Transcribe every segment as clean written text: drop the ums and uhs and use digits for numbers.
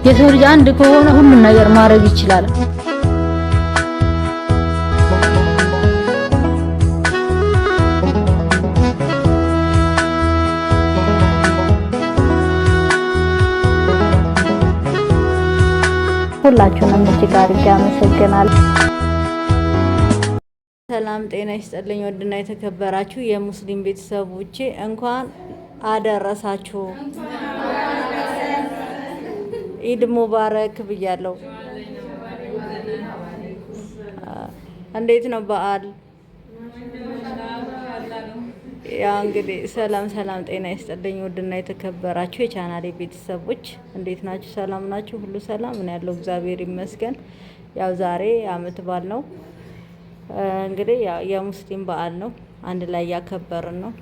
የሰው ልጅ አንድ ከሆነ ሁሉን ነገር ማድረግ ይችላል። ሁላችሁንም እጅግ አድርጌ አመሰግናለሁ። ሰላም ጤና ይስጥልኝ። ወድና የተከበራችሁ የሙስሊም ቤተሰቦቼ እንኳን አደረሳችሁ። ኢድ ሙባረክ ብያለሁ። እንዴት ነው በዓል? ያው እንግዲህ ሰላም ጤና ይስጥልኝ። ወድና የተከበራችሁ የቻናሌ ቤተሰቦች እንዴት ናችሁ? ሰላም ናችሁ? ሁሉ ሰላም ነው ያለው፣ እግዚአብሔር ይመስገን። ያው ዛሬ አመት በዓል ነው እንግዲህ የሙስሊም በዓል ነው፣ አንድ ላይ ያከበርን ነው።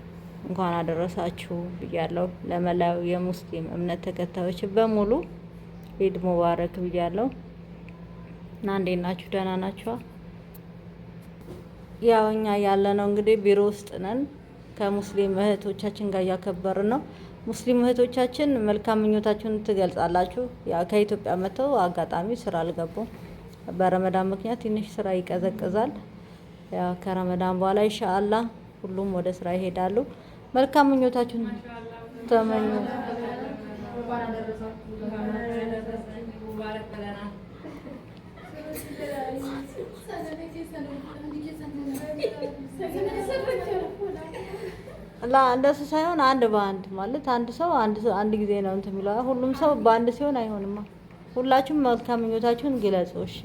እንኳን አደረሳችሁ ብያለሁ ለመላው የሙስሊም እምነት ተከታዮች በሙሉ ኢድ ሙባረክ ብያለሁ። እና እንዴት ናችሁ? ደህና ናችሁ? ያው እኛ ያለነው እንግዲህ ቢሮ ውስጥ ነን፣ ከሙስሊም እህቶቻችን ጋር ያከበርን ነው። ሙስሊም እህቶቻችን መልካም ምኞታችሁን ትገልጻላችሁ። ያው ከኢትዮጵያ መተው አጋጣሚ ስራ አልገቡም። በረመዳን ምክንያት ትንሽ ስራ ይቀዘቅዛል። ያው ከረመዳን በኋላ ኢንሻአላህ ሁሉም ወደ ስራ ይሄዳሉ። መልካም ምኞታችሁን ተመኙ። እንደሱ ሳይሆን አንድ በአንድ ማለት አንድ ሰው አንድ ጊዜ ነው እንትን የሚለው። ሁሉም ሰው በአንድ ሲሆን አይሆንማ። ሁላችሁም መልካም ምኞታችሁን ግለጹ። እሺ፣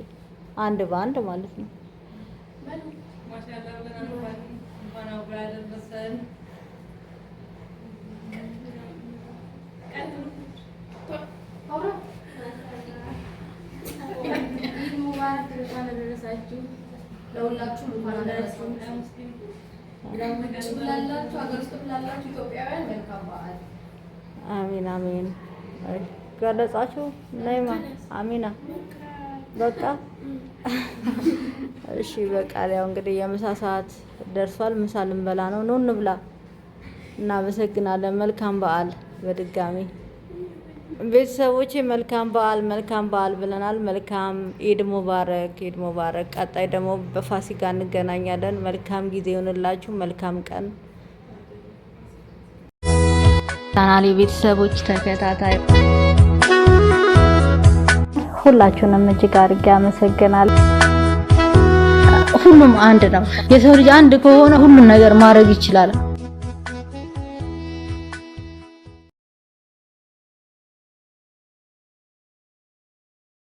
አንድ በአንድ ማለት ነው። አሚን አሚን። ገለጻችሁ ነይማ አሚና በቃ እሺ በቃ። ያው እንግዲህ የምሳ ሰዓት ደርሷል። ምሳ ልንበላ ነው። ኑ እንብላ። እናመሰግናለን። መልካም በዓል በድጋሚ ቤተሰቦቼ። መልካም በዓል ብለናል። መልካም ኢድ ሙባረክ፣ ኢድ ሙባረክ። ቀጣይ ደግሞ በፋሲካ እንገናኛለን። መልካም ጊዜ ይሁንላችሁ። መልካም ቀን። ቻናሌ ቤተሰቦች ተከታታይ ሁላችሁንም እጅግ አድርጌ አመሰግናለሁ። ሁሉም አንድ ነው። የሰው ልጅ አንድ ከሆነ ሁሉን ነገር ማድረግ ይችላል።